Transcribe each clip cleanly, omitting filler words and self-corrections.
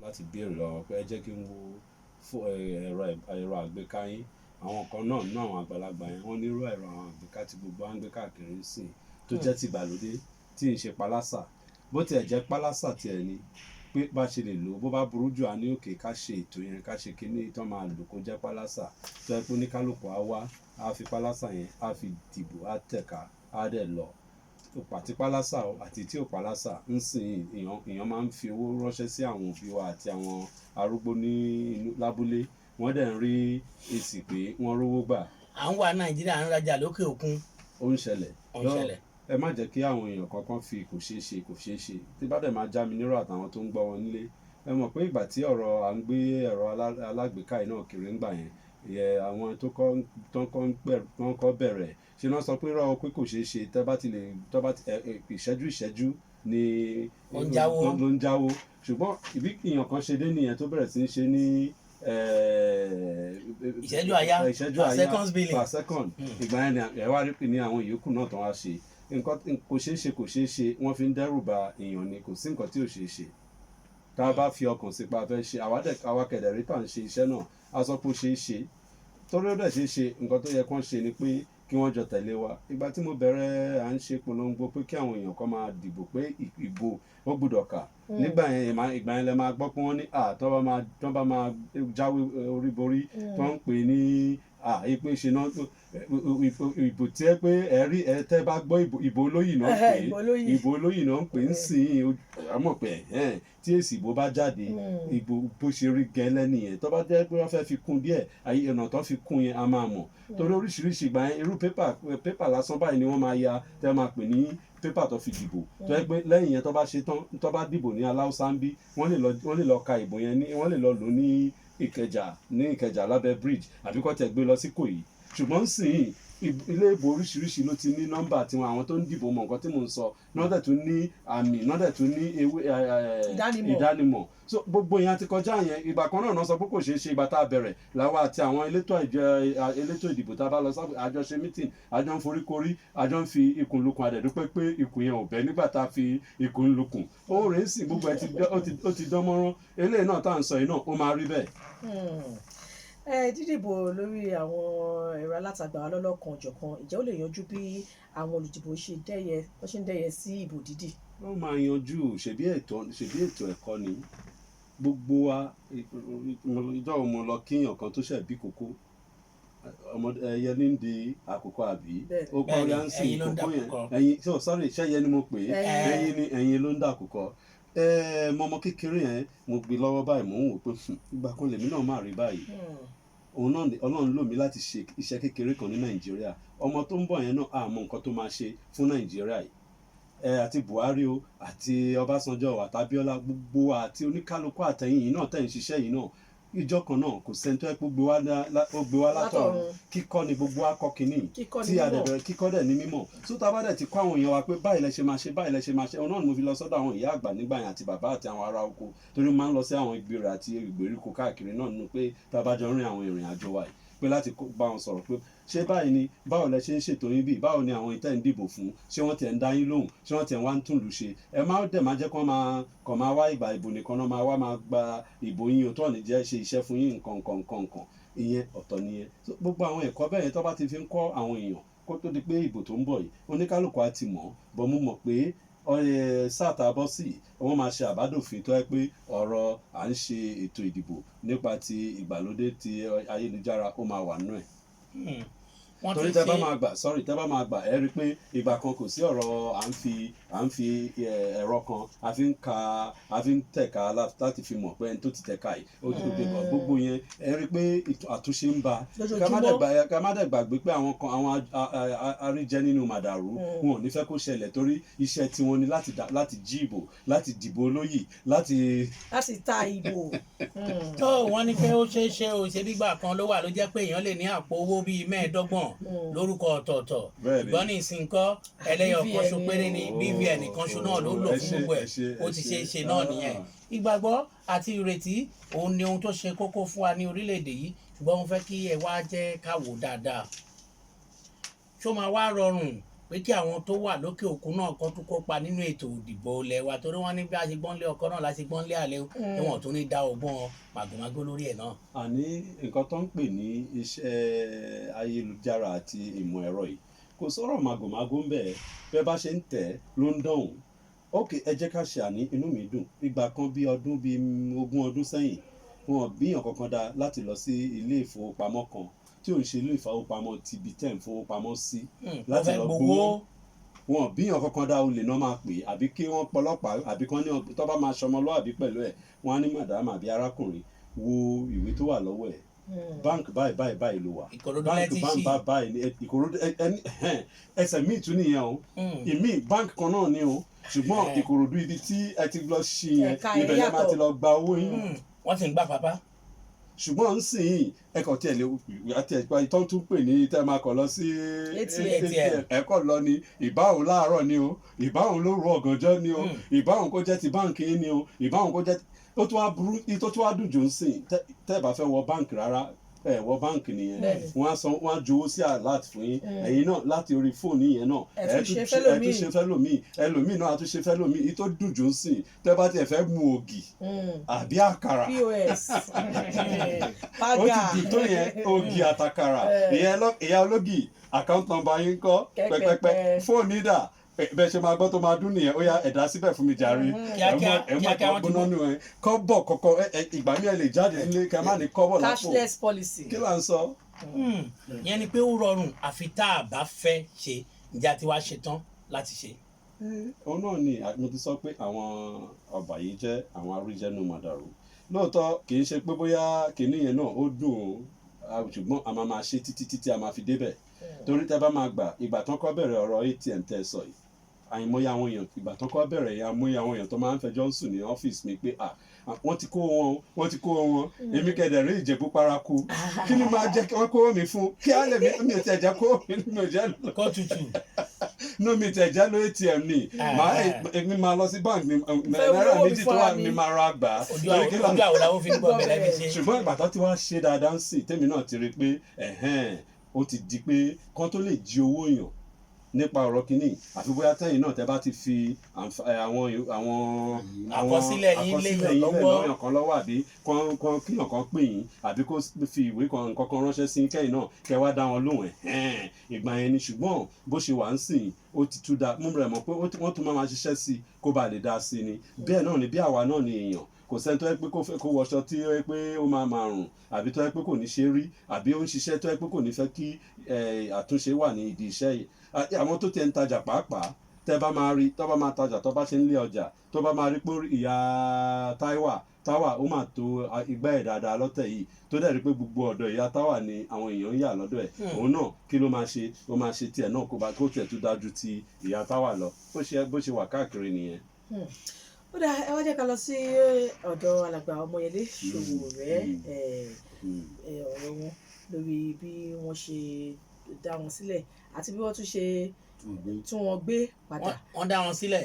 láti béèrè lọ́wọ́ pé ẹ jẹ́ kí n wo ẹ̀rọ àgbéká yín. Àwọn kan náà nínú àwọn àgbàlagbà yẹn wọ́n nírú ẹ̀rọ àwọn àgbéká tí gbogbo wa ń gbé káàkiri sí tó jẹ́ ti ìgbàlódé tí ń ṣe pálásà. Bó tiẹ̀ jẹ́ pálásà tiẹ̀ ni pé bá ṣe lè lò ó, bó bá burú jù á ní òkè ká ṣe ètò yẹn, ká ṣe kíní tó máa lò kó jẹ́ pálásà tó yẹ pé oníkálùkù á wá, á fi pálásà yẹn, á fi dìbò, á tẹ̀ka, á dẹ̀ lọ. Pàtí pálásà àti tí ò pálásà ń sìn èèyàn máa ń fi owó ránṣẹ́ sí àwọn òbí wa àti àwọn arúgbó ní lábúlé, wọ́n dẹ̀ ń rí èsì pé wọ́n rówó gbà. À ń wá Nàìjíríà ń rajà lókè òkun. Ó ń ṣẹlẹ̀. Ẹ má jẹ́ kí àwọn èèyàn kankan fi kò ṣeé ṣe tí bá dẹ̀ máa já mi nírò àtàwọn tó ń gbọ́ wọn nílé. Ẹ mọ̀ pé ìgbà tí ọ̀rọ̀ à ń gbé ẹ̀rọ alágbèéká yìí náà kiri ń gbà yẹn, àwọn tó kọ́ bẹ̀rẹ̀ ṣe náà sọ pé rọ́ pé kò ṣeé ṣe ìṣẹ́jú ni ló ń jáwó. Ṣùgbọ́n ìbí èèyàn kan ṣe dé nìyẹn tó bẹ̀rẹ̀ sí ń ṣe ní ìṣẹ́jú àyá per second. Ìgbà yẹn ni ẹ wá rí pé ní àwọn ìyókù náà tán wá ṣe nǹkan kò ṣeé ṣe wọ́n fi ń dẹ́rù ba èèyàn ni, kò sí nǹkan tí ò ṣeé ṣe. Tá a bá fi ọkàn sí pa fẹ́ ṣe àwa kẹ̀dẹ̀rí tá à ń ṣe iṣẹ́ náà a sọ pé ó ṣeé ṣe. Torí ó dẹ̀ ṣeé ṣe, nǹkan tó yẹ kán ṣe ni pé kí wọ́n jọ tẹ̀lé wa. Ìgbà tí mo bẹ̀rẹ̀ à ń ṣe polongo pé kí àwọn èèyàn kan máa dìbò pé ìbò ó gbọ́dọ̀ kà. Nígbà yẹn lẹ máa gbọ́ pé wọ́n ní tán bá máa jáwé oríborí tó ń pè ní ìpè ṣe náà ìbò tí ẹ pé tẹ́ bá gbọ́ ìbò olóyè náà ń pè ń sìn àmọ́ pé tí èsì ìbò bá jáde ìbò bó ṣe rí gẹ́lẹ́ nìyẹn. Tó bá jẹ́ pé wọ́n fẹ́ fi kún díẹ̀ ọ̀nà tó fi kún yẹn a máa mọ̀. Torí oríṣiríṣi ìgbà yẹn irú pépà lásán báyìí ni wọ́n máa ya tẹ́ máa pè ní pépà tó fi dìbò. Tó yẹ pé lẹ́yìn yẹn tó bá ṣe tán tó bá dìbò ní aláùsá ń bí wọ́n lè lọ ka ìbò yẹn wọ́n lè lọ lò ní Ìkẹjà lábẹ́ bridge àbí kó tẹ̀ gbé lọ sí Ìkòyí. Ṣùgbọ́n sìn ilé ìbò oríṣiríṣi ló ti ní nọ́mbà tiwọn, àwọn tó ń dìbò mọ̀ nǹkan tí mò ń sọ, náà dẹ̀ tún ní àmì, náà dẹ̀ tún ní ìdánimọ̀. So gbogbo yẹn ti kọjá yẹn. Ìgbà kan náà sọ pé kò ṣeé ṣe. Ìgbà tá a bẹ̀rẹ̀ làwa àti àwọn elétò ìdìbò tá a bá lọ sábà àjọ ṣe meeting, àjọ ń foríkorí, àjọ ń fi ikùn lukùn, àdẹ̀dúpẹ́ pé ikùn yẹn ò bẹ́ nígbà tá a fi ikùn lukùn. Ó rèé sì gbogbo ẹ ti dán mọ́rán. Eléyìí náà tá à ń sọ yìí náà ó máa rí bẹ́ẹ̀. Dídìbò lórí àwọn ẹ̀rọ alátagbà lọ́lọ́kan ọ̀jọ̀kan, ǹjẹ́ ó lè yanjú bí àwọn olùdìbò ṣe ń dẹ́yẹ sí ìbò dídì? Ó máa yanjú. Ṣèbí ètò ẹ̀kọ́ ni gbogbo wa. Ìjọ́ mo lọ kíyàn kan tó ṣẹ̀ bí kókó ẹyẹ ní di àkùkọ àbí ó kọ́ yánsì kókó yẹn ṣẹ́yẹ ni mo pè é ẹyin ló ń dà àkùkọ. Mọ́mọ́ kékeré yẹn mo gbé lọ́wọ́ báyìí mò ń wò pé ìgbà kan lèmi náà máa rí báyìí. Òun náà Ọlọ́run lò mí láti ṣe iṣẹ́ kékeré kan ní Nàìjíríà. Ọmọ tó ń bọ̀ yẹn náà àmọ́ nǹkan tó máa ṣe fún Nàìjíríà yìí. Àti Buhari o àti Ọbásanjọ́ àti Abíọ́lá gbogbo àti oníkálukú àtẹ̀yìn yìí náà tẹ̀ ń ṣiṣẹ́ yìí náà ìjọ kan náà kò sẹ́ni tó yẹ kó gbé wá látọ̀run. Kíkọ́ ni gbogbo wa kọ́ kínní tí àdẹ̀bẹ̀rẹ̀ kíkọ́ dẹ̀ ní mímọ̀. Sótá bá dẹ̀ ti kọ́ àwọn èèyàn wa pé báyìí lẹ ṣe máa ṣe ọ̀nà ni mo fi lọ sọ́dọ̀ àwọn ìyá àgbà nígbà yẹn àti bàbá àti àwọn ará oko, torí máa ń lọ sí àwọn ìgbèrè àti ìgbèríko káàkiri náà nínú pé tá a bá jọ rìn àwọn ìrìn àjò wa yìí pé láti bá wọn sọ̀rọ̀ pé ṣé báyìí ni báwo lẹ ṣe ń ṣètò yín bíi báwo ni àwọn ìtẹ́ ń dìbò fún, ṣé wọ́n tiẹ̀ ń dá yín lóhùn, ṣé wọ́n tiẹ̀ ń wá ń túnlù ṣe. Ẹ má dẹ̀ máa jẹ́ kó máa wá ìgbà ìbò nìkan náà máa gba ìbò yín o tó ní jẹ́ ṣe iṣẹ́ fún yín nǹkan ìyẹn ọ̀tọ̀ nìyẹn. Gbogbo àwọn ẹ̀kọ́ bẹ́ẹ̀ yẹn tó bá ti fi ń kọ́ àwọn èèyàn kó tó di pé ìbò tó ń bọ̀ yìí oníkálùkù á ti mọ̀. Bọ́ mo mọ̀ pé sáà tá a bọ́ sí wọ́n máa ṣe àbádòfin tó yẹ pé ọ̀rọ̀ à ń ṣe ètò ìdìbò nípa ti ìgbàlódé ti ayélujára ó máa wà nínú ẹ̀. Torí tẹ́ bá máa gbà ẹ rí i pé ìgbà kan kò sí ọ̀rọ̀ à ń fi ẹ̀rọ kan a fi ń tẹ̀ka láti fi mọ̀ pé ẹni tó ti tẹ̀ka yìí ó ti dé bọ̀. Gbogbo yẹn ẹ rí i pé àtúnṣe ń bá. Ká má dẹ̀ gbàgbé pé àwọn aríjẹ nínú màdàrú wọn ò ní fẹ́ kó ṣẹlẹ̀ torí iṣẹ́ tiwọn ni láti jí ìbò, láti dìbò olóyè, láti ta ìbò. Tó wọ́n ní pé ó ṣeé ṣe o ṣe bígbà kan ló wà ló jẹ́ pé èèyàn lè ní àpò owó bíi 15 lórúkọ ọ̀tọ̀ọ̀tọ̀. Ṣùgbọ́n ní ìsìnkọ́ ẹlẹ́yọ̀ kan ṣo péré ni BVN nìkan ṣo náà ló lò fún gbogbo ẹ̀. Ó ti ṣeé ṣe náà nìyẹn. Ìgbàgbọ́ àti ìrètí òun ni ohun tó ṣe kókó fún wa ní orílẹ̀-èdè yìí. Ṣùgbọ́n mo fẹ́ kí ẹ wá jẹ́ ká wò dáadáa. Ṣó máa wá rọrùn pé kí àwọn tó wà lókè òkun náà kọ́ tún kópa nínú ètò ìdìbò ilẹ̀ wa torí wọ́n ní bí a ṣe gbọ́n lé ọkọ náà la ṣe gbọ́n lé àlẹ́ o pé wọ́n tún ní dá ọgbọ́n màgòmágó lórí ẹ̀ náà. àní nǹkan tó ń pè ní iṣẹ́ ayélujára àti ìmọ̀ ẹ̀rọ yìí kò sọ̀rọ̀ màgòmágó ń bẹ̀ bẹ́ẹ̀ bá ṣe ń tẹ̀ ló ń dọ̀hùn. ok ẹ jẹ́ ká ṣe àní inú mi dùn ìgbà kan bí ọdún bíi 20 ọdún sẹ́yìn wọn bíyàn kankan dá láti lọ sí ilé ìfowópamọ́ kan tí ò ń ṣe ilé ìfowópamọ́ ti ibi tẹ́ ń fowópamọ́ sí láti lọ gbowó wọn bíyàn kankan dá olè náà máa pè àbí kí wọ́n pọlọ́pàá àbí kán ní tó bá máa ṣọmọlúwàbí pẹ̀lú ẹ̀ wọ́n á ní màdàmà àbí arákùnrin wo ìwé tó wà lọ́wọ́ ẹ̀ báńkì báyìí ló wà báńkì báyìí ní Ìkòròdú ẹsẹ̀ míì tún nìyẹn o ìmí báńkì kan náà ni o ṣùgbọ́n Ìkòròdú ibi tí ẹ ti lọ ṣí yẹn ibẹ̀ yẹn máa ti lọ gba owó yín. wọ́n sì ń gbà pápá. ṣùgbọ́n ń sìn yìí ẹ̀kọ́ tí ẹ̀ lè àti ẹ̀pá ìtọ́ tún pè ní tẹ́ máa kọ̀ lọ sí ATM ẹ̀kọ́ lọ ni ìbáhùn láàárọ̀ ni o ìbáhùn lóru ọ̀gànjọ́ ni o ìbáhùn kó jẹ́ ti báǹkì yín ni o ìbáhùn kó jẹ́ ó tún wá burú tó tún wá dùn jù ń sìn tẹ́ bá fẹ́ wọ báǹkì rárá ẹ wọ báǹkì nìyẹn wọ́n á jowó sí alert fún yín ẹ̀yin náà láti orí fóònù yẹn náà ẹ tún ṣe fẹ́lòmíì ẹlòmíì náà á tún ṣe fẹ́lòmíì ìtò dùn jù ń sìn tẹ́ bá tiẹ̀ fẹ́ mu ògì àbí àkàrà POS ó ti dùn tó yẹn ògì àtàkàrà ìyá ológì account number yín kọ́ pẹ́pẹ́pẹ́ fóònù dà bẹ́ẹ̀ ṣe máa gbọ́ tó máa dún nìyẹn ó yá ẹ̀dá síbẹ̀ fún mi jàre ẹ̀ máa kọ́ gbóná nù ẹ̀ kọ́bọ̀ kọ̀kọ́ ìgbà mi ẹ̀ lè jáde nílé kẹ́ má ní kọ́bọ̀ lápò cashless policy kí là ń sọ. yẹn ni pé ó rọrùn àfi tá a bá fẹ́ ṣe ìjà tí wàá ṣe tán láti ṣe. òun náà ni mo ti sọ pé àwọn ọba yìí jẹ́ àwọn aríjẹnu màdàrú lóòótọ́ kì í ṣe pé bóyá kìnìún yẹn náà ó dùn ó ṣùgbọ́n a máa ṣe títí a máa fi débẹ̀ torí tẹ́ bá máa gbà ìgbà tán kọ́ bẹ̀rẹ̀ ọ̀rọ̀ ATM tẹ́ sọ yìí àìmọye àwọn èèyàn ìgbà tán kọ́ bẹ̀rẹ̀ yẹn àìmọye àwọn èèyàn tó máa ń fẹjọ́ sùn ní ọ́fíìsì mi pé wọ́n ti kó wọn èmi kẹ̀dẹ̀ rí Ìjẹ̀bú paraku kí ni máa jẹ́ kí wọ́n kó mi fún kí á lè mi ò tẹ̀ jẹ́ kó mi ò jẹ́ lọ. kó tutù. inú mi tẹ̀ jẹ́ ló ATM ni èmi máa lọ sí bank náírà méjì tó wà ní máa ra gbà. ojú àwọn làwọn fi ń gbọ́ bẹ̀rẹ̀ fi ṣe. ṣùgbọ́n ìgbà tó ti wá ṣe dáadáa ń sìn tèmi náà ti rí pé ó ti di pé kán tó lè jí owó èèyàn nípa ọ̀rọ̀ kínní àfi bóyá tẹ́yìn náà tẹ́ bá ti fi àwọn àkọsílẹ̀ yín lọ́yàn kan lọ́wọ́ àbí kíyàn kan pè yín àbí kó fi ìwé kan ránṣẹ́ sí kẹ́yìn náà kẹ́ wá dá wọn lóhùn ìgbà yẹn ni ṣùgbọ́n bó ṣe wà ń sìn ó ti tú da mú rẹ̀ mọ́ pé wọ́n tún máa ṣiṣẹ́ sí i kó ba lè dá sí i ni bẹ́ẹ̀ náà ni bí àwa náà ni èèyàn kò sẹ́ni tó yẹ pé kó wọṣọ tí ó yẹ pé ó máa rùn àbí tó yẹ pé kò ní ṣe rí àbí ó ń ṣiṣẹ́ tó yẹ pé kò ní fẹ́ kí àtúnṣe wà ní ìdí iṣẹ́ yìí àwọn tó ti ń tajà pàápàá tẹ́ bá máa rí tó bá máa tajà tó bá ṣe ń lé ọjà tó bá máa rí pé ìyá táwà ó máa tó igbá ẹ̀ dáadáa lọ́tẹ̀ yìí tó dẹ̀ rí pé gbogbo ọ̀dọ̀ ìyá táwà ni àwọn èèyàn ń yà lọ́dọ̀ ẹ̀ òun náà kí ló máa ṣe ó máa ṣe tiẹ̀ náà kó tiẹ̀ tó dájú ti ìyá táwà lọ bó ṣe wà káàkiri nìyẹn. ó dáa ẹ wá jẹ́ ká lọ sí ọ̀dọ̀ alàgbà Ọmọyẹlé Sowore ọ̀rọ̀ wọn lórí bí wọ́n ṣe dá wọn sílẹ̀ àti bí wọ́n tún ṣe tún wọn gbé padà. wọ́n dá wọn sílẹ̀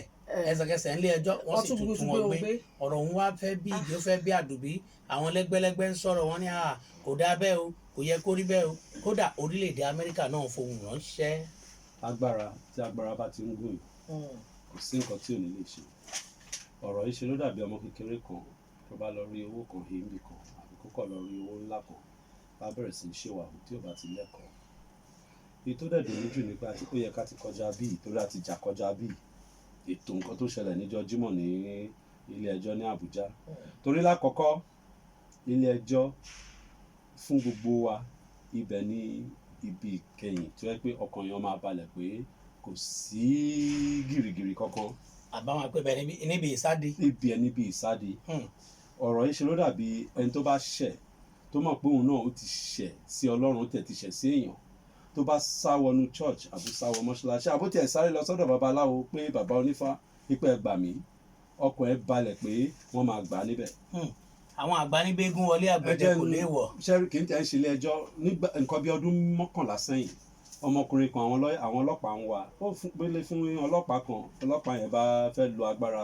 ẹsẹ̀kẹsẹ̀ nílé ẹjọ́ wọ́n sì tún wọn gbé ọ̀rọ̀ òun wá fẹ́ bí ìjó fẹ́ bí àdùbí àwọn lẹ́gbẹ́lẹ́gbẹ́ ń sọ̀rọ̀ wọn ní kò dáa bẹ́ẹ̀ o kò yẹ kó rí bẹ́ẹ̀ o kódà orílẹ̀-èdè Amẹ́ríkà náà fohùn ránṣẹ́. agbára tí agbára bá ti ń gùn kò sí nǹkan tí ò ní lè ṣe ọ̀rọ̀ yìí ṣe ló dàbí ọmọ kékeré kan tó bá lọ rí owó kan hìmì kan àbí kó kọ̀ lọ rí owó ńlá kan bá bẹ̀rẹ̀ sí í ṣèwàhù tí ò bá ti lẹ́kọ̀ọ́ èyí tó dẹ̀ dùn mí jù nípa ó yẹ ká ti kọjá bíi torí a ti jà kọjá bíi ètò nǹkan tó ṣẹlẹ̀ níjọ́ Jímọ̀ ní ilé ẹjọ́ ní Àbújá torí lákọ̀ọ́kọ́ ilé ẹjọ́ fún gbogbo wa ibẹ̀ ní ibi ìkẹyìn tó yẹ pé ọkàn yẹn máa balẹ̀ pé kò sí gìrìgìrì kankan. àbáwọn àpẹẹrẹ níbi ìsádi. níbi ìsádi ọ̀rọ̀ yìí ṣe ló dàbí ẹni tó bá ṣẹ̀ tó mọ̀ pé òun náà ó ti ṣẹ̀ sí Ọlọ́run ó tẹ̀ ti ṣẹ̀ sí èèyàn tó bá sá wọnú church àbí sá wọ mọ́ṣáláṣí àbó tiẹ̀ sáré lọ sọ́dọ̀ babaláwo pé bàbá onífá pípẹ́ ẹ gbà mí ọkàn ẹ balẹ̀ pé wọ́n máa gbà á níbẹ̀. àwọn àgbà ní gbégún wọlé àgbẹ̀dẹ kò léèwọ̀. sẹ́rí kì í tẹ̀ ń ṣe ilé ẹjọ́ nígbà nǹkan bí ọdún 11 sẹ́yìn ọmọkùnrin kan àwọn ọlọ́pàá ń wá ó gbélé fún ọlọ́pàá kan ọlọ́pàá yẹn bá fẹ́ lo agbára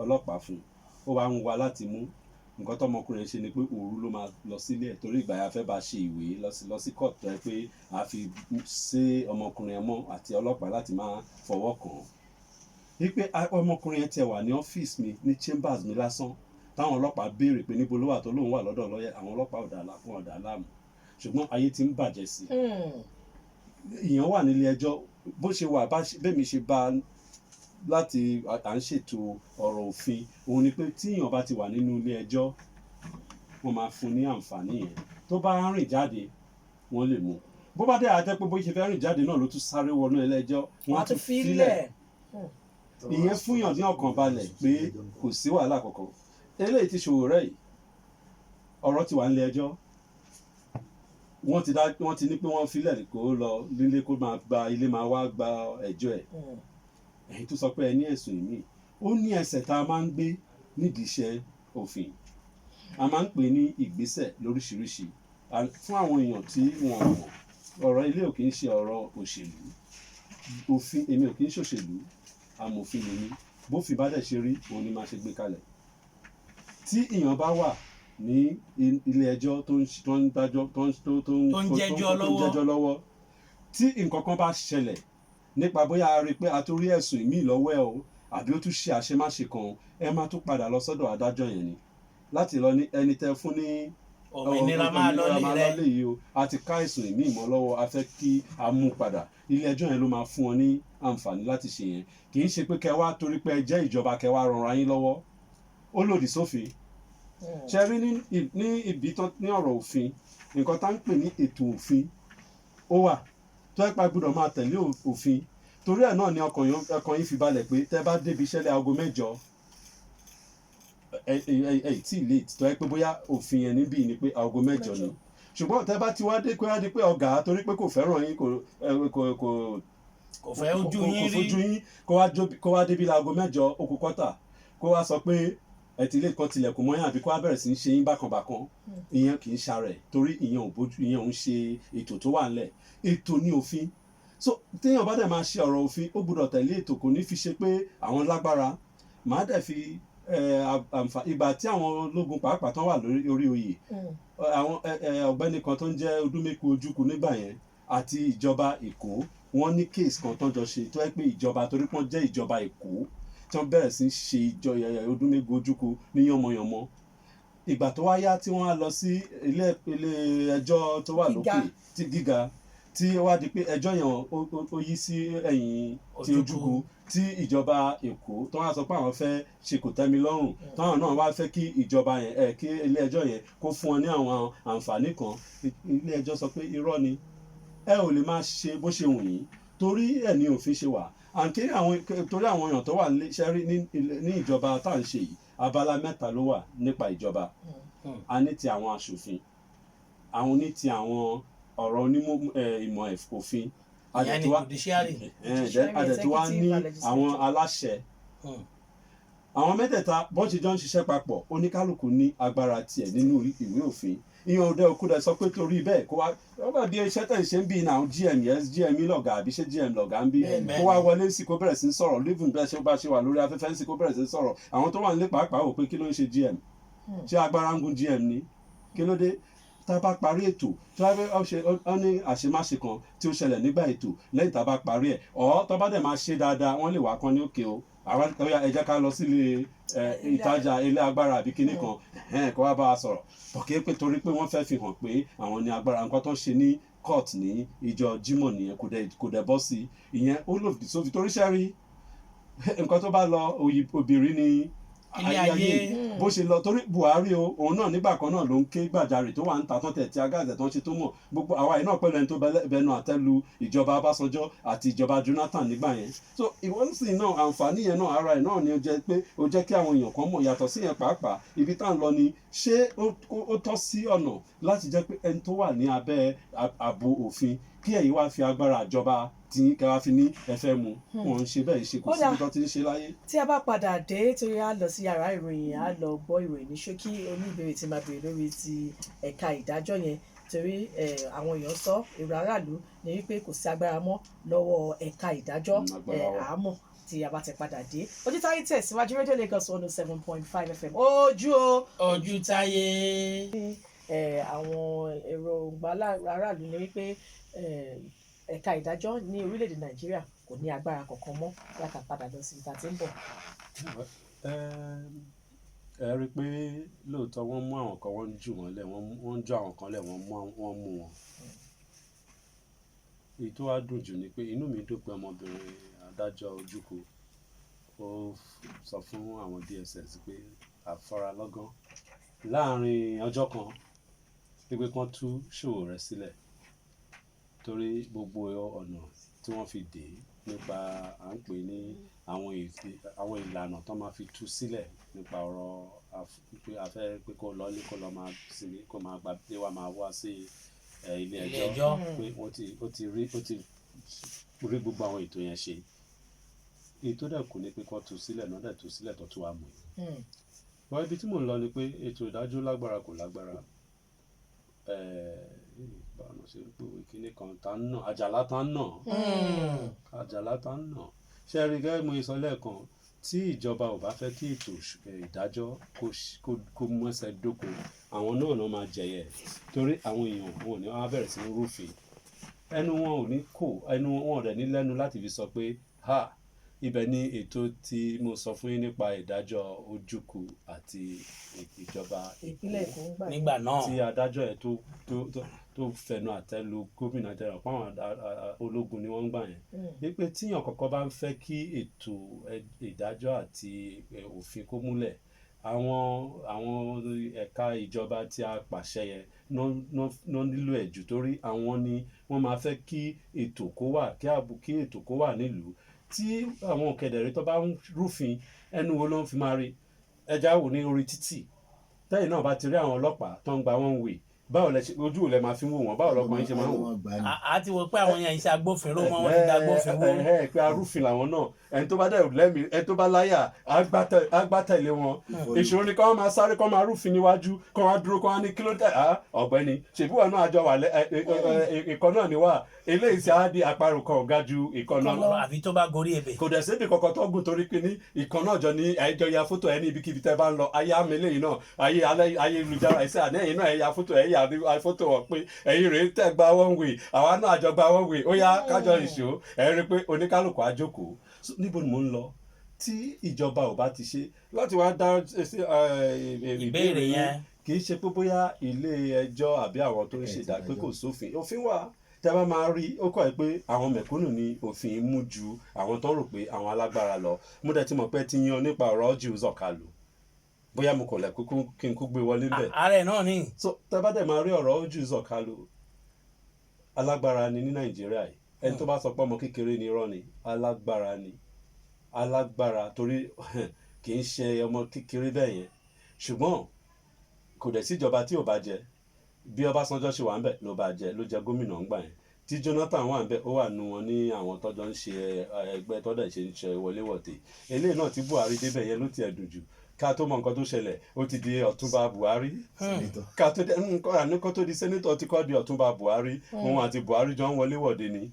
ọlọ́pàá fún ó wá ń wá láti mú nǹkan tọmọkùnrin ṣe ni pé òru ló máa lọ sílé ẹ̀ torí ìgbà yà fẹ́ bá ṣe ìwé lọ sí court tó yẹ pé a fi ṣe ọmọkùnrin ẹ̀ mọ́ àti ọlọ́pàá láti máa fọwọ́ kàn án wípé ọmọkùnrin ẹ̀ tiẹ̀ wà ní ọ́fíìsì mi ní chambers mi lásán táwọn ọlọ́pàá béèrè pé níbo ló wà tó lóun wà lọ́dọ̀ lọ́yẹ̀ àwọn ọlọ́pàá ọ̀dà láàmú ṣùgbọ́n ayé ti ń bàjẹ́ sí i ìyẹn wà nílé ẹjọ́ bó ṣe wà bẹ́ẹ̀mi ṣe bá láti à ń ṣètò ọ̀rọ̀ òfin òun ni pé tí èèyàn bá ti wà nínú ilé ẹjọ́ wọ́n máa fún ní àǹfààní yẹn tó bá rìn jáde wọ́n lè mú bó bá dé àjẹ́ pé bó ṣe fẹ́ rìn jáde náà ló tún sáré wọnú ilé ẹjọ́ wọ́n á tún filẹ̀ ìyẹn fúnyàn ní ọkàn balẹ̀ pé kò sí wàhálà kankan eléyìí ti Sowore yìí ọ̀rọ̀ ti wà nílé ẹjọ́ wọ́n ti ní pé wọ́n filẹ̀ kó lọ lílé kó máa gba ilé máa wá gba ẹjọ́ ẹ̀ ẹ̀yin tó sọ pé ẹ ní ẹ̀sùn ìmí ó ní ẹsẹ̀ tá a máa ń gbé nídìí iṣẹ́ òfin a máa ń pè ní ìgbésẹ̀ lóríṣiríṣi fún àwọn èèyàn tí wọ́n mọ̀ ọ̀rọ̀ ilé ò kì í ṣe ọ̀rọ̀ òṣèlú òfin èmi ò kì í ṣòṣèlú amòfin lèmi bófin bá dẹ̀ ṣe rí òun ni máa ṣe gbé kalẹ̀ tí èèyàn bá wà ní ilé ẹjọ́ tó ń dájọ́ tó ń jẹ́jọ́ lọ́wọ́ tí nǹkan kan bá ṣẹlẹ̀ nípa bóyá a rí i pé a tó rí ẹ̀sùn ìmíì lọ́wọ́ ẹ̀ o àbí ó tún ṣe àṣemáṣe kan ẹ máa tún padà lọ sọ́dọ̀ adájọ́ yẹn ni láti lọ ní ẹni tẹ́ fún ní òmìnira máa lọ́lé yìí o a ti ká ẹ̀sùn ìmíì mọ́ lọ́wọ́ a fẹ́ kí a mú padà ilé ẹjọ́ yẹn ló máa fún ọ ní àǹfààní láti ṣe yẹn kì í ṣe pé kẹ́ wá torí pé ẹ jẹ́ ìjọba kẹ́ wá rọra yín lọ́wọ́ ó lòdì sófin ṣe rí ní ibi tán ní ọ̀rọ̀ òfin nǹkan tá ń pè ní ètò òfin ó wà tó ẹ pa gbọ́dọ̀ máa tẹ̀lé òfin torí ẹ̀ náà ni ọkàn yín fi balẹ̀ pé tẹ́ bá débi iṣẹ́ lé aago 8 tí late tó ẹ pé bóyá òfin yẹn níbí ni pé aago 8 ni ṣùgbọ́n tẹ́ bá ti wá dé pé ọ̀gá torí pé kò fẹ́ràn yín kò fẹ́ ojú yín rí kó wá débi aago 8 ó kù kọ́tà kó wá sọ pé ẹtì ilé kan tilẹ̀kùn mọ́yàn àbí kó wá bẹ̀rẹ̀ sí ń ṣe yín bákanbàkan ìyẹn kì í ṣàrẹ̀ torí ìyẹn ò ń ṣe ètò tó wà ńlẹ̀ ètò ní òfin so téèyàn bá dẹ̀ máa ṣe ọ̀rọ̀ òfin ó gbọ́dọ̀ tẹ̀lé ètò kò ní fi ṣe pé àwọn lágbára màá dẹ̀ fi ìgbà tí àwọn ológun pàápàá tán wà lórí oyè àwọn ọ̀gbẹ́ni kan tó ń jẹ́ Odúmẹ́kù Ojukwu nígbà yẹn àti ìjọba Èkó wọ́n ní case kan tó jọ ṣe tó yẹ pé ìjọba torí pọ́n jẹ́ ìjọba Èkó tí wọ́n bẹ̀rẹ̀ sí ṣe Odúmẹ́kù Ojukwu ní yánmọyànmọ ìgbà tó wá yá tí wọ́n á lọ sí ilé ẹjọ́ tó wà lókè tí gíga tí ó wá di pé ẹjọ́ yẹn ó yí sí ẹ̀yìn ti Ojukwu tí ìjọba Èkó tó wá sọ pé àwọn fẹ́ ṣe kò tẹ́mi lọ́rùn táwọn náà wá fẹ́ kí ìjọba yẹn kí ilé ẹjọ́ yẹn kó fún wọn ní àwọn àǹfààní kan ilé ẹjọ́ sọ pé irọ́ ni ẹ ò lè máa ṣe bó ṣe wù yín torí ẹ̀ ní òfin ṣe wà àǹkí torí àwọn èèyàn tó wà ṣẹ́rí ní ìjọba tá à ń ṣe yìí abala 3 ló wà nípa ìjọba a ní ti àwọn aṣòfin àwọn ní ti àwọn ọ̀rọ̀ onímọ̀ ìmọ̀ òfin adẹ̀tí wá ní àwọn aláṣẹ àwọn mẹ́tẹ̀ẹ̀ta bọ́n ṣe jọ ń ṣiṣẹ́ papọ̀ oníkálukú ní agbára tiẹ̀ nínú ìwé òfin ìyẹn òde òkúta sọ pé torí bẹ́ẹ̀ kó wá ọba bí iṣẹ́ tẹ̀ ṣe ń bí náà GM lọ̀gá àbí ṣé GM lọ̀gá ń bí kó wá wọlé sí kó bẹ̀rẹ̀ sí ń sọ̀rọ̀ living bẹ́ẹ̀ ṣe bá ṣe wà lórí afẹ́fẹ́ sí kó bẹ̀rẹ̀ sí ń sọ̀rọ̀ àwọn tó wà nílé pàápàá wò pé kí ló ń ṣe GM ṣé agbára ń gun GM ni kí ló dé tá a bá parí ètò tó wá ní àṣemáṣe kan tí ó ṣẹlẹ̀ nígbà ètò lẹ́yìn tá a bá parí ẹ̀ tó bá dẹ̀ máa ṣe dáadáa wọ́n lè wá kan ní òkè o àwọn ẹ jẹ́ ká lọ sílé ìtajà ilé agbára àbí kinní kan kó wá bá a sọ̀rọ̀ bọ̀kẹ́ pé torí pé wọ́n fẹ́ fi hàn pé àwọn ní agbára nǹkan tó ń ṣe ní court ní ìjọ Jímọ̀ nìyẹn kò dẹ̀ bọ́ sí ìyẹn ó lòdì sófin torí sẹ́rí nǹkan tó bá lọ obìnrin ní ilé ayé bó ṣe lọ torí Buhari o òun náà nígbà kan náà ló ń ké gbàjarè tó wà ń ta tán tẹ̀ tí agáàzẹ̀ tán ṣe tó mọ̀ gbogbo àwa yìí náà pẹ̀lú ẹni tó bẹnu àtẹ́lu ìjọba Ọbásanjọ́ àti ìjọba Jonathan nígbà yẹn so ìwọ́nsìn náà àǹfààní yẹn náà ara ẹ̀ náà ni ó jẹ́ kí àwọn èèyàn kan mọ̀ yàtọ̀ sí yẹn pàápàá ibi tá à ń lọ ni ṣé ó tọ́ sí ọ̀nà láti jẹ́ pé ẹni tó wà ní abẹ́ ààbò òfin kí ẹ̀yin wá fi agbára àjọba tí kẹwàá fi ní ẹfẹ mu wọn ń ṣe bẹ́ẹ̀ ṣe kò sí ibi tó ti ń ṣe láyé. tí a bá padà dé torí a lọ sí yàrá ìròyìn a lọ gbọ́ ìròyìn ní ṣókí oníbèrè tí máa béèrè lórí ti ẹ̀ka ìdájọ́ yẹn torí àwọn èèyàn sọ èrò aráàlú ní wípé kò sí agbára mọ́ lọ́wọ́ ẹ̀ka ìdájọ́ àmọ́ tí a bá ti padà dé. Ojútáyé tẹ̀síwájú rédíò Lagos 107.5 FM ojú táyé. Àwọn èròǹgbà aráàlú ni wípé ẹ̀ka ìdájọ́ ní orílẹ̀-èdè Nàìjíríà kò ní agbára kankan mọ́ láti padà lọ sí ìta tí ń bọ̀. Ẹ rí i pé lóòótọ́ wọ́n mú àwọn kan wọ́n ń jù wọ́n lẹ̀ wọ́n ń jù àwọn kan lẹ̀ wọ́n mú wọn. Èyí tó wá dùn jù ni pé inú mi dùn pé ọmọbìnrin adájọ́ Ojukwu ó sọ fún àwọn DSS pé àfaralọ́gán láàrin ọjọ́ kan pé kán tú Sowore sílẹ̀ torí gbogbo ọ̀nà tí wọ́n fi dè nípa à ń pè ní àwọn ìlànà tó máa fi tú sílẹ̀ nípa ọ̀rọ̀ pé a fẹ́ pé kó lọ ní kó lọ máa sinmi kó máa gba pé wàá máa wá sí ilé ẹjọ́ pé ó ti rí gbogbo àwọn ètò yẹn ṣe. Èyí tó dẹ̀ kù ni pé kó tú sílẹ̀ náà dẹ̀ tú sílẹ̀ tó tú wá mú un. Wọ́n ibi tí mò ń lọ ni pé ètò ìdájọ́ lágbára kò lágbára. Báwo ṣe ń pè wí kíní kan tá ń nà àjàlá tá ń nà ṣe rí gẹ́gẹ́ mo sọ lẹ́ẹ̀kan tí ìjọba ò bá fẹ́ kí ètò ìdájọ́ kó mú ẹsẹ̀ dóko àwọn náà máa jẹyẹ torí àwọn èèyàn wọn ò ní wọn á bẹ̀rẹ̀ sí ní rúfin ẹnu wọn ò ní kò ẹnu wọn ò dẹ̀ ní lẹ́nu láti fi sọ pé ha ibẹ̀ ni ètò tí mo sọ fún yín nípa ìdájọ́ Ojukwu àti ìjọba ìpínlẹ̀ Èkó nígbà náà tí adájọ́ ẹ̀ tó fẹnu àtẹ́lu gómìnà tẹ̀rọ fáwọn ológun ni wọ́n ń gbà yẹn wípé tíyàn kọ̀ọ̀kan bá ń fẹ́ kí ètò ìdájọ́ àti òfin kó múlẹ̀ àwọn ẹ̀ka ìjọba tí a pàṣẹ yẹn ná nílò ẹ̀ jù torí àwọn ni wọ́n máa fẹ́ kí ètò kó wà kí ètò kó wà nílùú tí àwọn kẹ̀dẹ̀rẹ́ tó bá ń rúfin ẹnu wo ló ń fi máa rí ẹja wò ní orí títì tẹ́yìn náà bá ti rí àwọn ọlọ́pàá tó ń gba one way báwo lẹ ṣe ojú lẹ máa fi wò wọn báwo lọkùnrin ṣe máa ń wò. a ti wò pé àwọn yẹn iṣẹ́ agbófinró mọ́ wọ́n ti dá agbófinró. pé arúfin làwọn náà ẹni tó bá dẹ̀ lẹ́mìí ẹni tó bá láyà agbátẹ̀lé wọn ìṣòro ni kí wọ́n máa sáré kí wọ́n máa rúfin níwájú kí wọ́n á dúró kí wọ́n á ní kí ló dé ọ̀gbẹ́ni ṣèbí wọn náà àjọ wà ìkan náà ni wà eléyìí sì á di àparò kan ọ̀gá ju ìkan náà lọ. àfi tó bá gorí ebè. kò dẹ̀ síbi kankan tó gùn torí pé ní ìkan náà jọ ní ẹjọ́ ya fótó ẹ ní ibikíbi tẹ́ bá ń lọ ayé àmì eléyìí náà ayélujára ẹ̀sẹ̀ àná ẹ̀yìn náà ẹ ya fótó ẹ yà fótó wọn pé ẹ̀yin rèé tẹ́ gba one way àwa náà àjọ gba one way ó yá kájọ ìṣó ẹ rí i pé oníkálùkù á jókòó níbo ni mò ń lọ tí ìjọba ò bá ti ṣe láti wá dá ìbéèrè yẹn kì í ṣe pé bóyá ilé ẹjọ́ àbí àwọn tó ń ṣèdá pé kò sófin òfin wà tẹ́ bá máa rí ó kọ́ ẹ pé àwọn mẹ̀kúnnù ni òfin mú ju àwọn tó ń rò pé àwọn alágbára lọ mo dẹ̀ ti mọ̀ pé ti yan nípa ọ̀rọ̀ Jules Okalu bóyá mo kò lẹ̀ kí n kú gbé wọlé bẹ̀. ààrẹ náà ni. so tẹ́ bá dẹ̀ máa rí ọ̀rọ̀ Jules Okalu alágbára ni ní Nàìjíríà yìí ẹni tó bá sọ pé ọmọ kékeré ni irọ́ ni alágbára torí kì í ṣe ọmọ kékeré bẹ́ẹ̀ yẹn ṣùgbọ́n kò dẹ̀ síjọba tí ò bá jẹ bí Ọbásanjọ́ ṣe wà ń bẹ̀ ló bá jẹ ló jẹ gómìnà ń gbà yẹn tí Jonathan wà ń bẹ̀ ó wà nù wọn ní àwọn tọ́jọ́ ń ṣe ẹgbẹ́ tọ́dọ̀ ṣe wọléwọ̀de eléyìí náà tí Buhari débẹ̀ yẹn ló ti ẹ̀dùn jù ká tó mọ nǹkan tó ṣẹlẹ̀ ó ti di Ọ̀túnba Buhari ká tó di sẹ́nítọ̀ ti kọ́ di Ọ̀túnba Buhari òun àti Buhari jọ ń wọléwọ̀de ni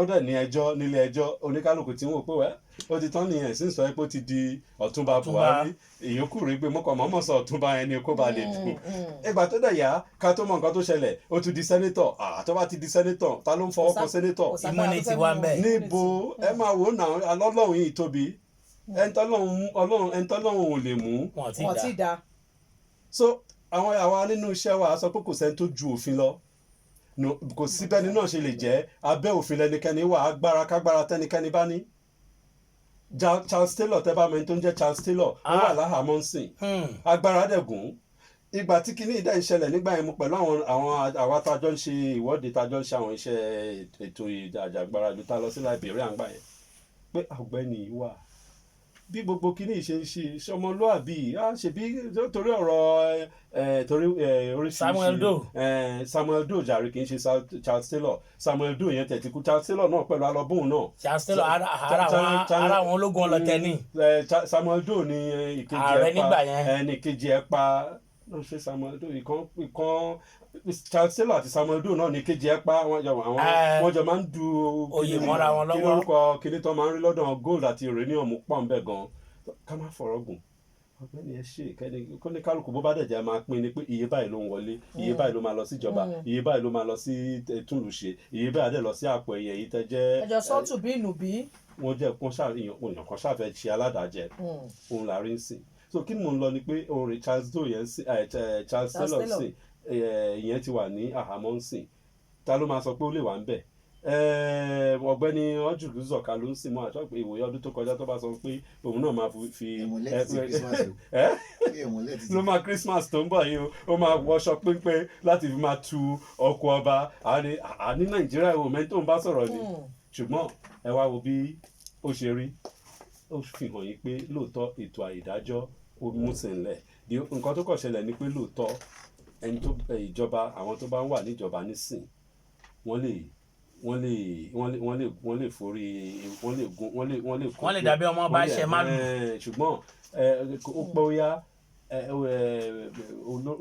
ó dẹ̀ ní ẹjọ́ nílé ẹjọ́ oníkálukú tí wọ́n pè wẹ́ ó ti tán nìyẹn sí sọ pé ó ti di Ọ̀túnba Buhari ìyókù rí pé mọ́kànmọ́mọ́ sọ Ọ̀túnba yẹn ni kó ba lè dùn ìgbà tó dẹ̀ yá ká tó mọ nǹkan tó ṣẹlẹ̀ ó ti di sẹ́nítọ̀ tó bá ti di sẹ́nítọ̀ ta ló ń fọwọ́ kan sẹ́nítọ̀ immunity wà ń bẹ̀. níbo ẹ máa wò náà alọ́lọ́run yìí tóbi ẹntọ́lọ́run ò lè mú wọ́n ti dá. so àwọn àwa nínú iṣẹ́ wa sọ pé kò sẹ́ni tó ju òfin lọ kò sí bẹ́ni náà ṣe lè jẹ́ abẹ́ òfin lẹ́nikẹ́ni wà agbára kágbára tẹ́nikẹ́ni bá ní. Charles Taylor tẹ́ bá mẹ́ni tó ń jẹ́ Charles Taylor ó wà láhàámọ́ ń sìn agbára dẹ̀gùn ìgbà tí kinní ìdá ìṣẹ̀lẹ̀ nígbà yẹn mo pẹ̀lú àwọn tájọ́ ń ṣe ìwọ́de tájọ́ ń ṣe àwọn iṣẹ́ ètò ìjàgbára ju tá lọ sí Liberia ń gbà yẹn pé ọ̀gbẹ́ni wà bí gbogbo kinní ìṣe ń ṣe ṣọmọlúàbí ṣèbí torí ọ̀rọ̀ torí oríṣiríṣi Samuel Doe jàre kì í ṣe Charles Taylor Samuel Doe yẹn tẹ̀tí kú Charles Taylor náà pẹ̀lú alọ́bùn náà. Charles Taylor ara àwọn ológun ọlọ́tẹ̀ ni. Samuel Doe ni ààrẹ nígbà yẹn ìkejì ẹ̀ pa ló ṣe Samuel Doe ìkan Charles Taylor àti Samuel Doe náà ní kejì ẹ pa wọ́n jọ máa ń du oyè mọ́ra wọn lọ́wọ́ kí lórúkọ kíní tó máa ń rí lọ́dọ̀ gold àti uranium pọ̀ ń bẹ̀ gan ká má fọ̀rọ̀ gùn ọ̀gbẹ́ni ẹ ṣe kẹ́ni kó ní kálukú bó bá dẹ̀ jẹ́ máa pín ni pé iye báyìí ló ń wọlé iye báyìí ló máa lọ síjọba iye báyìí ló máa lọ sí túnlùṣe iye báyìí dẹ̀ lọ sí àpò ẹ̀yẹ yìí tẹ́ jẹ́ ẹjọ sọ́ọ̀tù bí ìnù bí. wọ́n jẹ́ èèyàn kan ṣàfẹ́ ṣe aládàájẹ́ òun là rí ń sìn so kí ni mò ń lọ ni pé orin Charles Doe yẹn Charles Taylor sìn ìyẹn ti wà ní àhámọ́ ń sìn ta ló máa sọ pé ó lè wà ń bẹ̀ ọ̀gbẹ́ni ọjùlù zọka ló ń sìn mọ́ àjọ pé ìwòye ọdún tó kọjá tó bá sọ pé òun náà máa fi ló máa Christmas tó ń bọ̀ yìí ó máa wọṣọ pínpín láti fi máa tu ọkọ̀ ọba àní Nàìjíríà ìwò mẹ́tò ń bá sọ̀rọ̀ ni ṣùgbọ́n ẹ wá wo bí ó ṣe rí ó fi hàn yín pé lóòótọ́ ètò àìdájọ́ ó mú sí ńlẹ̀ nǹkan tó kàn ṣẹlẹ̀ ni pé lóòótọ́ ẹni tó ìjọba àwọn tó bá ń wà níjọba nísìn wọ́n lè forí wọ́n lè dàbí ọmọ bá ṣe má lù. ṣùgbọ́n ó pẹ́ ó yá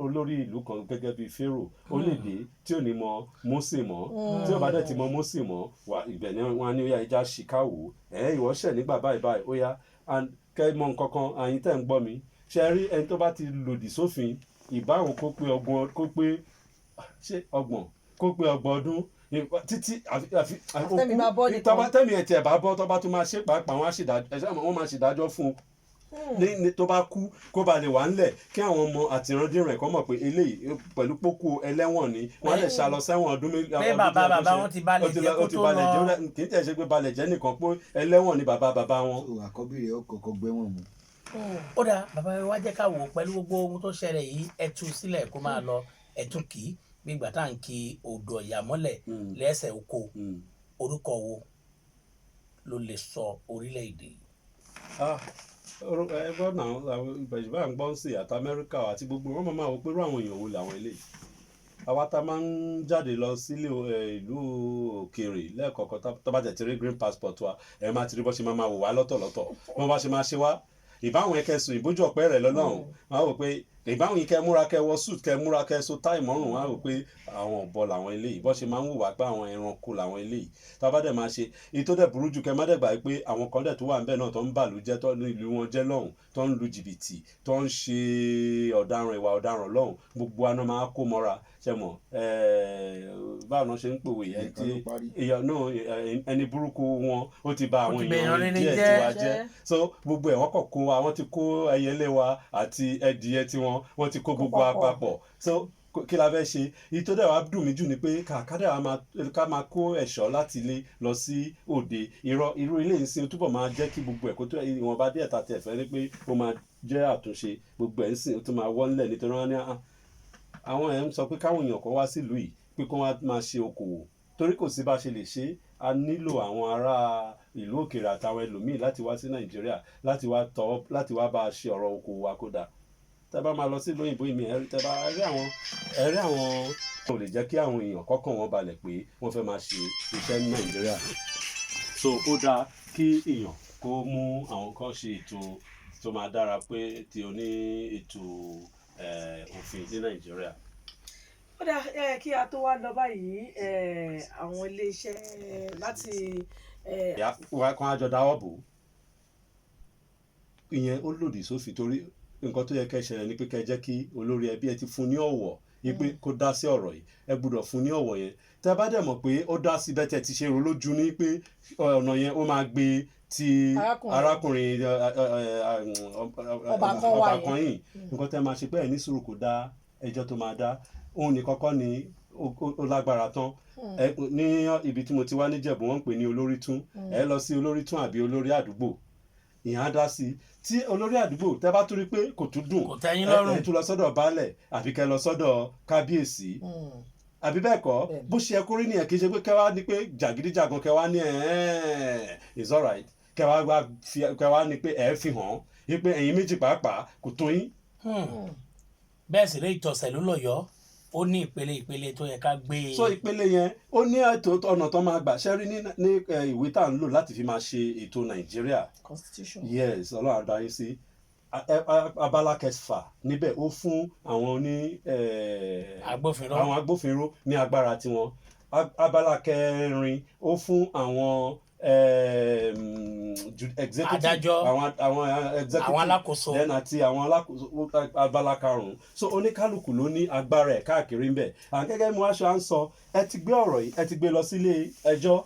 olórí ìlú kan gẹ́gẹ́ bíi Pharaoh ó lè dé tí ò ní mọ Mósè mọ́ tí ò bá dẹ̀ ti mọ Mósè mọ́ wà ibẹ̀ ni wọ́n á ní ó yá ẹja Chicago ìwọ ṣẹ̀ nígbà báyìí báyìí ó yá kẹ́ mọ nǹkan kan àyín tẹ̀ ń gbọ́ mi ṣe rí ẹni tó bá ti lòdì sófin ìbáwọn kó pé ọgbọ̀n ọdún títí tẹ́mi ẹ̀ tiẹ̀ bá bọ́ tó bá tún máa ṣe pàápàá wọ́n máa ṣèdájọ́ fún un ní tó bá kú kó ba lè wà ńlẹ̀ kí àwọn ọmọ àtìrandín rẹ̀ kọ́ mọ̀ pé eléyìí pẹ̀lú pókó ẹlẹ́wọ̀n ni wọ́n lè ṣá lọ sẹ́wọ̀n ọdún méjì. pé bàbá wọn ti balẹ̀ jẹ́ kó tó lọ. kì í tẹ̀ ṣe pé balẹ̀ jẹ́ nìkan pé ẹlẹ́wọ̀n ni bàbá wọn. àkọ́bí rẹ̀ ó kọ́kọ́ gbẹ́wọ̀n mu. ó dáa bàbá wa jẹ́ ká wò ó pẹ̀lú gbogbo ohun tó ṣẹlẹ̀ yìí ẹ tú sílẹ̀ kó máa lọ ẹ tún kì í bí ìgbà tá à ń ki odò ọ̀yà mọ́lẹ̀ lẹ́sẹ̀ oko orúkọ wo ló lè sọ orílẹ̀-èdè yìí. ẹgbọ́n náà ìbẹ̀jùbá ń gbọ́n sí àti Amẹ́ríkà àti gbogbo wọn máa wò pé irú àwọn èèyàn wo làwọn eléyìí àwa tá a máa ń jáde lọ sílé ìlú òkèèrè lẹ́ẹ̀kọ̀ọ̀kan tó bá tẹ̀ ti rí green passport wa ẹ̀ máa ti rí bọ́ ṣe máa wò wá lọ́tọ̀lọ́tọ̀ wọ́n bá ṣe máa ṣe wá ìbáwọn yẹn kẹsùn ìbójú ọ̀pẹ rẹ̀ lọ́lọ́run máa wò pé ìbáwọn yìí kẹ múra kẹ wọ suit kẹ múra kẹ so táì mọ́rùn wá rò pé àwọn ọ̀bọ làwọn eléyìí bọ́ ṣe máa ń wùwà pé àwọn ẹranko làwọn eléyìí tá a bá dẹ̀ máa ṣe èyí tó dẹ̀ burú jù kẹ má dẹ̀ gbà pé àwọn kan dẹ̀ tó wà níbẹ̀ náà tó ń bàlú jẹ́ tó ní ìlú wọn jẹ́ lọ́hùn tó ń lu jìbìtì tó ń ṣe ọ̀daràn ìwà ọ̀daràn lọ́hùn gbogbo àná máa kó mọ́ra ṣe mọ̀ báwo náà ṣe ń pòwe ẹni burúkú wọn ó ti bà àwọn èèyàn díẹ̀ tiwa jẹ́ so gbogbo ẹ̀ wọ́n kọ̀ kó wa wọ́n ti kó ẹyẹlé wa àti ẹdìyẹ tiwọn wọ́n ti kó gbogbo àpapọ̀ so kí la fẹ́ ṣe èyí tó dẹ̀ wá dùn mí jù ni pé kàkádà ká máa kó ẹ̀ṣọ́ láti ilé lọ sí òde irú ilé ìsìn túbọ̀ máa jẹ́ kí gbogbo ẹ̀kọ́ tó ìwọ̀nba díẹ̀ ta tẹ̀ fẹ́ ní pé ó máa jẹ́ àtúnṣe gbogbo ẹ̀ ń sìn ó tún máa wọ́nlẹ̀ nítorí wọn ní àwọn ẹ̀ ń sọ pé káwọn èèyàn kan wá sílùú yìí pé kí wọ́n máa ṣe okòwò torí kò sí bá ṣe lè ṣe a nílò àwọn ará ìlú òkèèrè àtàwọn ẹlòmíì láti wá sí Nàìjíríà láti wá bá a ṣe ọ̀rọ̀ okòwò wa kódà tẹ́ bá máa lọ sí lóyìnbó ìmí tẹ́ bá rí àwọn kò lè jẹ́ kí àwọn èèyàn kọ́kàn wọn balẹ̀ pé wọ́n fẹ́ máa ṣe iṣẹ́ ní Nàìjíríà so ó dáa kí èèyàn kó mú àwọn kan ṣe ètò tó máa dára pé tí o ní ètò òfin ní Nàìjíríà. ó dà kí a tó wá lọ báyìí àwọn iléeṣẹ́ láti. wá kan àjọ dáwọ́ bò ìyẹn ó lòdì sófin torí nǹkan tó yẹ kẹ́ ṣẹlẹ̀ ni pé kẹ́ jẹ́ kí olórí ẹbí ẹ ti fún ní ọ̀wọ̀ yìí pé kó dá sí ọ̀rọ̀ yìí ẹ gbọ́dọ̀ fún ní ọ̀wọ̀ yẹn tẹ́ bá dẹ̀ mọ̀ pé ó dá sí bẹ́tẹ̀ ti ṣe rò lójú ní pé ọ̀nà yẹn ó máa gbé ti arákùnrin ọbàkan yìí nǹkan tẹ́ máa ṣe pé ẹ̀ ní sùúrù kó dá ẹjọ́ tó máa dá òun ní kọ́kọ́ ni ó lágbára tán ní ibi tí mo ti wá níjẹ̀bú wọ́n ń pè ní olórí tún ẹ lọ sí olórí tún àbí olórí àdúgbò ìyẹn á dá sí tí olórí àdúgbò tẹ́ bá tún rí pé kò tún dùn ẹ tún lọ sọ́dọ̀ baálẹ̀ àbí kẹ́ lọ sọ́dọ̀ kábíyèsí àbí bẹ́ẹ̀ kọ́ bó ṣe ẹ kórè nìyẹn kì í ṣe pé kẹwàá ní pé jàgídíjàgan kẹwàá ní it's alright kẹwàá ní pé ẹ fi hàn yí pé ẹ̀yin méjì pàápàá kò tó yín. bẹ́ẹ̀ sì lè ìtọ̀sẹ̀ ló lọ́yọ̀ọ́ ó ní ìpele tó yẹ ká gbé e. so ìpele yẹn ó ní ètò ọ̀nà tó máa gbà ṣẹ́rí ní ìwé tá à ń lò láti fi máa ṣe ètò Nàìjíríà constitution yes ọlọ́run àdáyé sí abala kẹfà níbẹ̀ ó fún àwọn agbófinró ní agbára tiwọn. Abala kẹrin ó fún àwọn executive àwọn executive alákòóso then àti àwọn alákòóso abala karùn-ún. So oníkálukú ló ní agbára ẹ̀ káàkiri ń bẹ̀. Gẹ́gẹ́ bí wọ́n ṣe à ń sọ ẹ ti gbé ọ̀rọ̀ yìí ẹ ti gbé lọ sí ilé ẹjọ́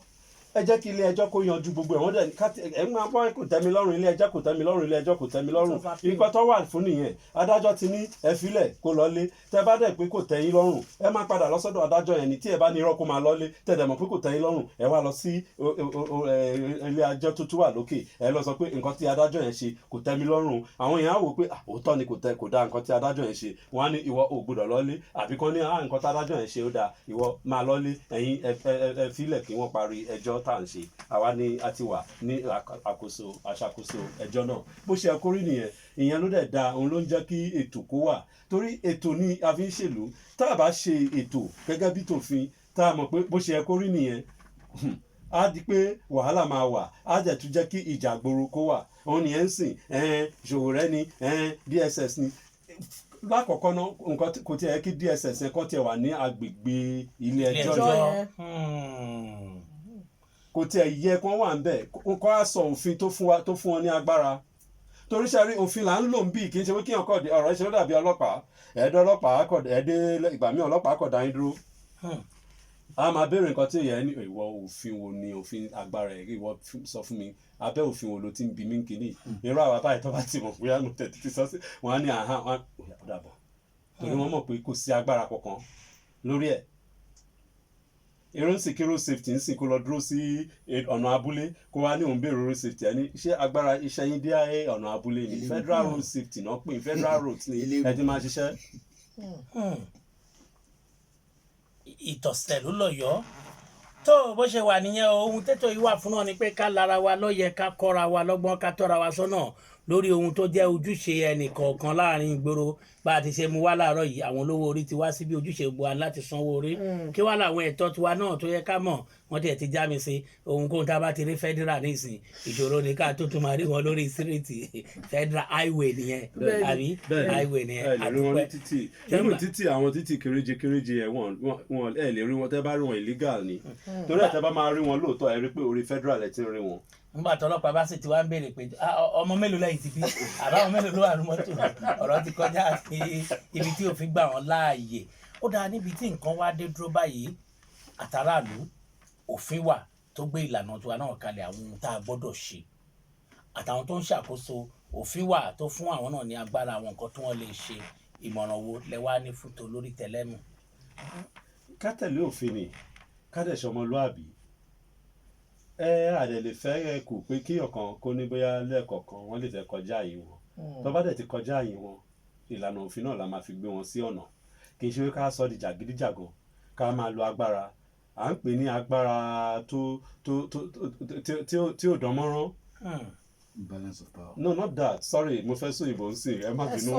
ẹ jẹ́ kí ilé ẹjọ́ kó yanjú gbogbo ẹ̀ wọ́n dẹ̀ ẹ̀ ń máa bọ́ kò tẹ́mi lọ́rùn ilé ẹjọ́ kò tẹ́mi lọ́rùn ilé ẹjọ́ kò tẹ́mi lọ́rùn nǹkan tó wà fún nìyẹn adájọ́ ti ní ẹ filẹ̀ kó lọ́lé tẹ́ bá dẹ̀ pé kò tẹ́yìn lọ́rùn ẹ máa padà lọ sọ́dọ̀ adájọ́ yẹn ni tí ẹ bá ní irọ́ kó máa lọ́lé tẹ́ dẹ̀ mọ̀ pé kò tẹ́yìn lọ́rùn ẹ wá lọ sí ilé ẹjọ́ tó tún wà lókè ẹ lọ sọ pé nǹkan tí adájọ́ yẹn ṣe kò tẹ́mi lọ́rùn àwọn èèyàn á wò pé òótọ́ ni kò dá nǹkan tí adájọ́ yẹn ṣe wọ́n á ní ìwọ ò gbọ́dọ̀ lọ́lé àbí kán ní nǹkan tí adájọ́ yẹn ṣe ó dáa ìwọ máa lọ́lé ẹ̀yin ẹ filẹ̀ kí wọ́n parí ẹjọ́ tá à ń ṣe àwa ni a ti wà ní àṣàkóso ẹjọ́ náà bó ṣe ẹkọ rí nìyẹn ìyẹn ló dẹ̀ da òun ló ń jẹ́ kí ètò kó wà torí ètò ni a fi ń ṣèlú tá a bá ṣe ètò gẹ́gẹ́ bí tòfin tá a mọ̀ pé bó ṣe ẹkọ rí nìyẹn á di pé wàhálà máa wà á dẹ̀ tún jẹ́ kí ìjà gbòòrò kó wà òun nìyẹn ń sìn Sowore ni DSS ni lákọ̀ọ́kọ́ náà nǹkan kò tiẹ̀ kí DSS yẹn kọ́ tiẹ̀ wà ní agbègbè ilé ẹjọ́ yẹn kò tiẹ̀ yẹ kán wà ń bẹ̀ kó á sọ òfin tó fún wọn ní agbára torí ṣe rí òfin là ń lò ń bì kì í ṣe pé kí ọkọ̀ ọ̀rọ̀ ìṣẹ́ ló dàbí ọlọ́pàá ẹ̀ẹ́dọ́ ọlọ́pàá ẹ̀ẹ́dẹ́ ìgbà míì ọlọ́pàá kọ̀ dá yín dúró a máa béèrè nǹkan tí èèyàn ní ìwọ òfin wo ni òfin agbára ẹ̀ ìwọ sọ fún mi abẹ́ òfin wo ló ti ń bi mí kínní irú àwa báyìí tó bá ti mọ̀ bóyá mo tẹ̀ títí sọ́sí wọn á ní wọn dàbọ̀ torí wọ́n mọ̀ pé kò sí agbára kankan lórí ẹ̀ irun sì kí road safety ń sìn kó lọ dúró sí ọ̀nà abúlé kó wá ní òun béèrè road safety ẹni ṣé agbára iṣẹ́ yín dé ọ̀nà abúlé ni federal road safety náà pè federal road ni ẹ ti máa ṣiṣẹ́. ìtọ̀sẹ̀ ló lọ́yọ̀ọ́ tó bó ṣe wà nìyẹn ohun tètò yìí wà fún náà ni pé ká lára wa lóye ká kọ́ra wa lọ́gbọ́n ká tọ́ra wa sọ́nà lórí ohun tó jẹ́ ojúṣe ẹnìkọ̀ọ̀kan láàrin ìgboro bá a ti ṣe mú wá láàárọ̀ yìí àwọn olówó orí ti wá síbi ojúṣe gbogbo wa láti sanwó orí kí wá làwọn ẹ̀tọ́ tiwa náà tó yẹ ká mọ̀ wọ́n tiẹ̀ ti já mi sí ohunkóhun tá a bá ti rí federal nísìn ìṣòro ni ká tó tún máa rí wọn lórí síríìtì federal highway nìyẹn àbí highway nìyẹn àdúpẹ́ nínú títì àwọn títì kéréje ẹ̀ wọ́n ẹ̀ lè rí wọn tẹ́ bá rí wọn illegal ni torí ẹ̀ tẹ́ bá máa rí wọn lóòótọ́ ẹ rí pé orí federal ẹ̀ ti ń rí wọn nígbà tó ọlọ́pàá bá sì ti wá ń béèrè pé ọmọ mélòó lẹ́yìn ti bí àbáwọn mélòó ló wà ní mọ́tò ọ̀rọ̀ ti kọjá ibi tí òfin gbà wọ́n láàyè ó dáa níbi tí nǹkan wá dé dúró báyìí àtàràlú òfin wà tó gbé ìlànà tiwa náà kalẹ̀ àwọn ohun tá a gbọ́dọ̀ ṣe àtàwọn tó ń ṣàkóso òfin wà tó fún àwọn náà ní agbára àwọn nǹkan tí wọ́n lè ṣe ìmọ̀ràn wo lẹ wá ní fún tolórí tẹlẹ́mù. ká tẹ̀lé òfin ni ká dẹ̀ ṣọmọlúàbí àdè lè fẹ́ kù pé kí ọ̀kan kó ní bóyá lẹ́ẹ̀kọ̀ọ̀kan wọ́n lè fẹ́ kọjá àyè wọn tó bá dẹ̀ ti kọjá àyè wọn ìlànà òfin náà la máa fi gbé wọn sí ọ̀nà kì í ṣe ká sọ di jàgídíjàgan ká máa lo agbára à ń pè ní agbára tí ò dán mọ́rán. Balance of power. No, not that. Sorry, mo fẹ́ sọ ìbò ń sìn. Ẹ má bínú.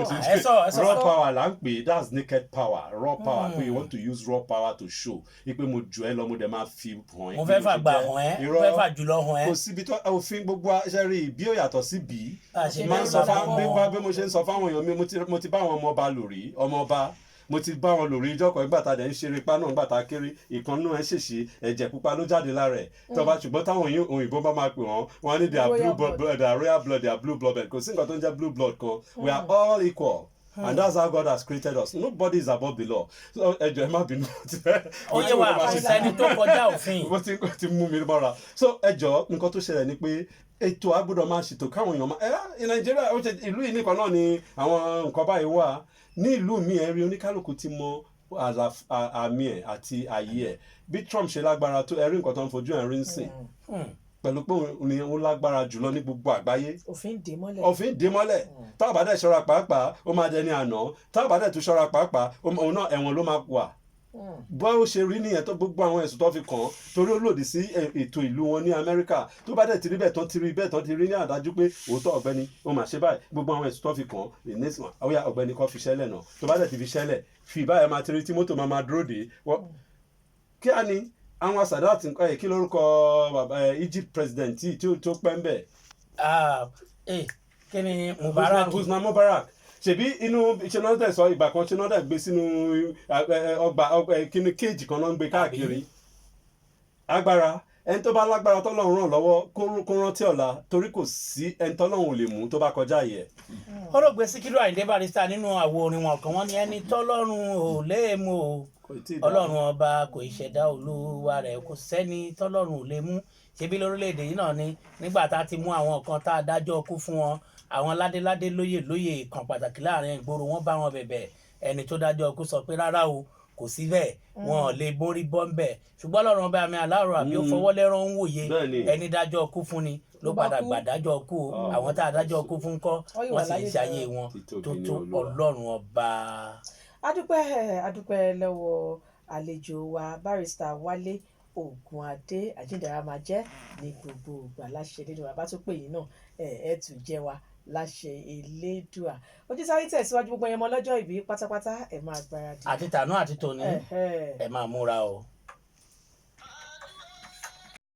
Raw power là ń pè that's naked power. Raw power pé you want to use raw power to show. Ipe mo jù ẹ lọ mo dẹ̀ máa fi hàn ẹ́. Mo fẹ́ fà gbà hàn ẹ́. Mo fẹ́ fà jùlọ hàn ẹ́. Kò síbi tó òfin gbogbo ṣe rí bí ó yàtọ̀ sí bí. Máa ń sọ fáwọn bí mo ṣe ń sọ fáwọn èèyàn mi mo ti bá àwọn ọmọ ọba lò rí ọmọ ọba. Mo ti bá wọn lórí ìjọkọ̀ ìgbà tá a dẹ̀ ń ṣeré ipá náà ìgbà tá a kéré ìkànnú ẹ̀ ṣèṣe ẹ̀jẹ̀ pupa ló jáde lára ẹ̀ tọba ṣùgbọ́n táwọn òyìnbó bá máa pè wọ́n wọ́n ní their blue blood their royal blood their blue blood kò sí nǹkan tó ń jẹ́ blue blood kan we are all equal and that's how God has created us nobody is above the law so ẹjọ ẹ má bínú. ó yẹ wá àṣìṣẹ́ni tó kọjá òfin. mo ti mú mi mọ́ra so ẹjọ nǹkan tó ṣẹlẹ̀ ni pé ètò agbọ́dọ̀ máa ṣètò káwọn èèyàn máa Nàìjíríà ìlú yìí nìkan náà ni àwọn nǹkan báyìí wà ní ìlú mi ẹ rí oníkálukú ti mọ àmì ẹ àti ààyè ẹ bí Trump ṣe lágbára tó ẹ rí nǹkan tó ń fojú ẹ rí ń sìn pẹ̀lú pé òun ni ó lágbára jùlọ ní gbogbo àgbáyé òfin dè mọ́lẹ̀ tá a bá dẹ̀ ṣọ́ra pàápàá ó máa dẹni àná tá a bá dẹ̀ tún ṣọ́ra pàápàá òun náà ẹ̀wọ̀n ló máa wà bó ó ṣe rí nìyẹn tó gbogbo àwọn ẹ̀sùn tó fi kàn án torí ó lòdì sí ètò ìlú wọn ní Amẹ́ríkà tó bá dẹ̀ ti rí bẹ́ẹ̀ tán ti rí bẹ́ẹ̀ tán ti rí ní àdájú pé òótọ́ ọ̀gbẹ́ni ó mà ṣe báyìí gbogbo àwọn ẹ̀sùn tó fi kàn án ìnísìmọ̀ àwòyá ọ̀gbẹ́ni kan fi ṣẹlẹ̀ náà tó bá dẹ̀ ti fi ṣẹlẹ̀ fi báyìí máa ti rí tí mọ́tò máa dúró dé kí á ní àwọn Sadat kí lórúkọ Egypt president tí tó pẹ́ ń bẹ̀. kí ni Mubarak Husna Mubarak ṣebí inú ṣẹnọdẹ sọ ìgbà kan ṣẹnọdẹ gbé sínú ọgbà kíní kéèjì kan náà ń gbé káàkiri agbára ẹni tó bá lágbára tọ́lọ́run ràn lọ́wọ́ kó rántí ọ̀la torí kò sí ẹni tọ́lọ́run ò lè mú tó bá kọjá yẹ. ó rò pé Síkírù Àyìndé Barrister nínú àwo orin wọn kan wọ́n ní ẹni tọ́lọ́run ò lè mú o ọlọ́run ọba kò ìṣẹ̀dá olúwa rẹ̀ kò sẹ́ni tọ́lọ́run ò lè mú ṣebí lórílẹ̀‐èdè yìí náà ni nígbà tá a ti mú àwọn kan tá a dájọ́ kú fún wọn àwọn ládéládé lóyè kan pàtàkì láàrin ìgboro wọn bá wọn bẹ̀bẹ̀ ẹni tó dájọ́ kú sọ pé rárá o kò sí bẹ́ẹ̀ wọn ò lè borí bọ́ńbẹ́ ṣùgbọ́n ọlọ́run ọba mi aláàrọ̀ àbí ó fọwọ́ lẹ́rán ń wòye ẹni dájọ́ kú fún ni ló padà gbàdájọ́ kú o àwọn tá a dájọ́ kú fún kọ́ wọ́n sì ń ṣayé wọn tó ọlọ́run ọba. adúpẹ́ lọ́wọ́ àlejò wa Barrister Wálé Ògúnadé àjíǹdàrà máa jẹ́ ní gbogbo ìgbà láṣẹ nínú bàbá tó pè yín náà ẹ̀ tún jẹ́ wa láṣẹ Elédùà. Ojúsáré tẹ̀síwájú gbogbo ẹ̀yẹmọ lọ́jọ́ ìbí pátápátá ẹ̀ máa gbáradì. àti tànú àti tòní ẹ̀ máa múra o.